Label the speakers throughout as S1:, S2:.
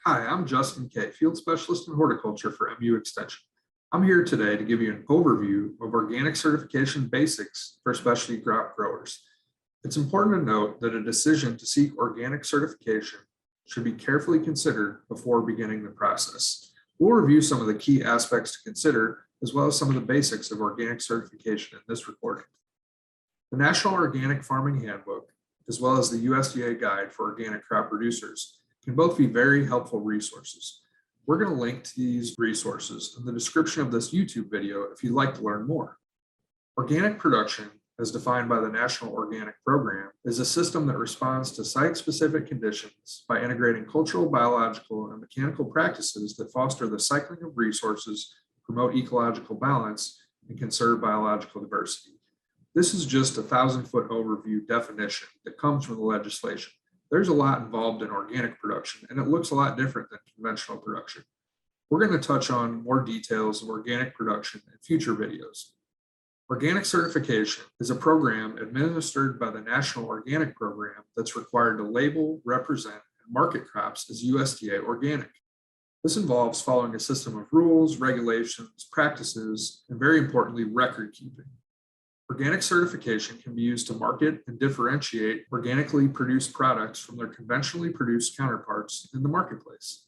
S1: Hi, I'm Justin Keay, Field Specialist in Horticulture for MU Extension. I'm here today to give you an overview of organic certification basics for specialty crop growers. It's important to note that a decision to seek organic certification should be carefully considered before beginning the process. We'll review some of the key aspects to consider, as well as some of the basics of organic certification in this recording. The National Organic Farming Handbook, as well as the USDA Guide for Organic Crop Producers, can both be very helpful resources. We're going to link to these resources in the description of this YouTube video if you'd like to learn more. Organic production, as defined by the National Organic Program, is a system that responds to site-specific conditions by integrating cultural, biological, and mechanical practices that foster the cycling of resources, promote ecological balance, and conserve biological diversity. This is just a 1,000-foot overview definition that comes from the legislation. There's a lot involved in organic production, and it looks a lot different than conventional production. We're going to touch on more details of organic production in future videos. Organic certification is a program administered by the National Organic Program that's required to label, represent, and market crops as USDA organic. This involves following a system of rules, regulations, practices, and very importantly, record keeping. Organic certification can be used to market and differentiate organically produced products from their conventionally produced counterparts in the marketplace.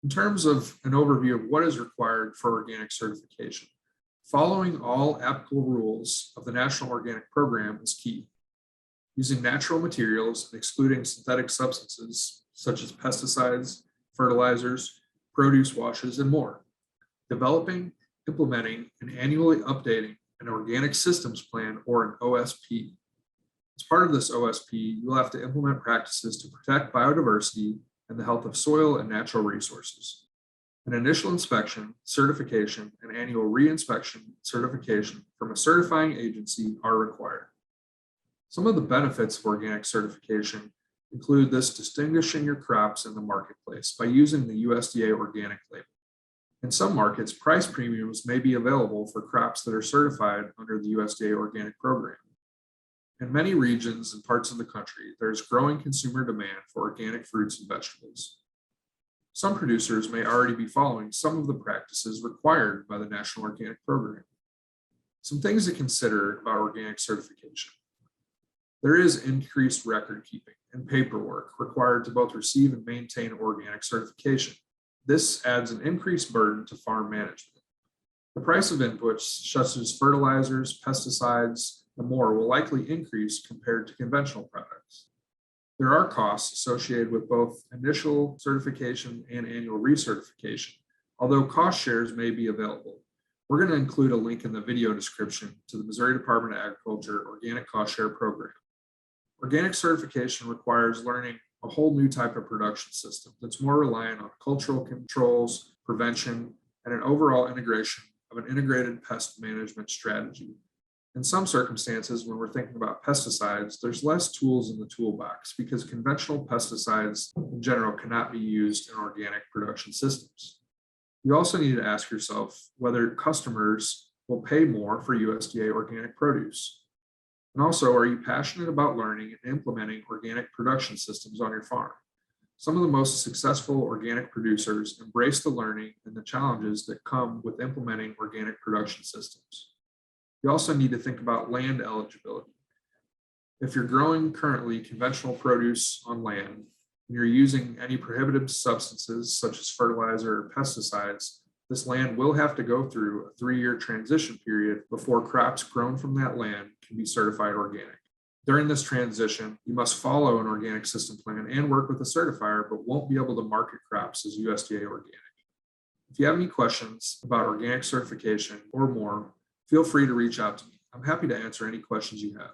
S1: In terms of an overview of what is required for organic certification, following all applicable rules of the National Organic Program is key. Using natural materials and excluding synthetic substances such as pesticides, fertilizers, produce washes, and more. Developing, implementing, and annually updating an organic systems plan, or an OSP. As part of this OSP, you'll have to implement practices to protect biodiversity and the health of soil and natural resources. An initial inspection, certification, and annual re-inspection certification from a certifying agency are required. Some of the benefits of organic certification include this: distinguishing your crops in the marketplace by using the USDA organic label. In some markets, price premiums may be available for crops that are certified under the USDA Organic Program. In many regions and parts of the country, there is growing consumer demand for organic fruits and vegetables. Some producers may already be following some of the practices required by the National Organic Program. Some things to consider about organic certification. There is increased record keeping and paperwork required to both receive and maintain organic certification. This adds an increased burden to farm management. The price of inputs such as fertilizers, pesticides, and more will likely increase compared to conventional products. There are costs associated with both initial certification and annual recertification, although cost shares may be available. We're going to include a link in the video description to the Missouri Department of Agriculture Organic Cost Share Program. Organic certification requires learning a whole new type of production system that's more reliant on cultural controls, prevention, and an overall integration of an integrated pest management strategy. In some circumstances, when we're thinking about pesticides, there's less tools in the toolbox because conventional pesticides in general cannot be used in organic production systems. You also need to ask yourself whether customers will pay more for USDA organic produce. And also, are you passionate about learning and implementing organic production systems on your farm? Some of the most successful organic producers embrace the learning and the challenges that come with implementing organic production systems. You also need to think about land eligibility. If you're growing currently conventional produce on land and you're using any prohibited substances such as fertilizer or pesticides, this land will have to go through a 3-year transition period before crops grown from that land can be certified organic. During this transition, you must follow an organic system plan and work with a certifier, but won't be able to market crops as USDA organic. If you have any questions about organic certification or more, feel free to reach out to me. I'm happy to answer any questions you have.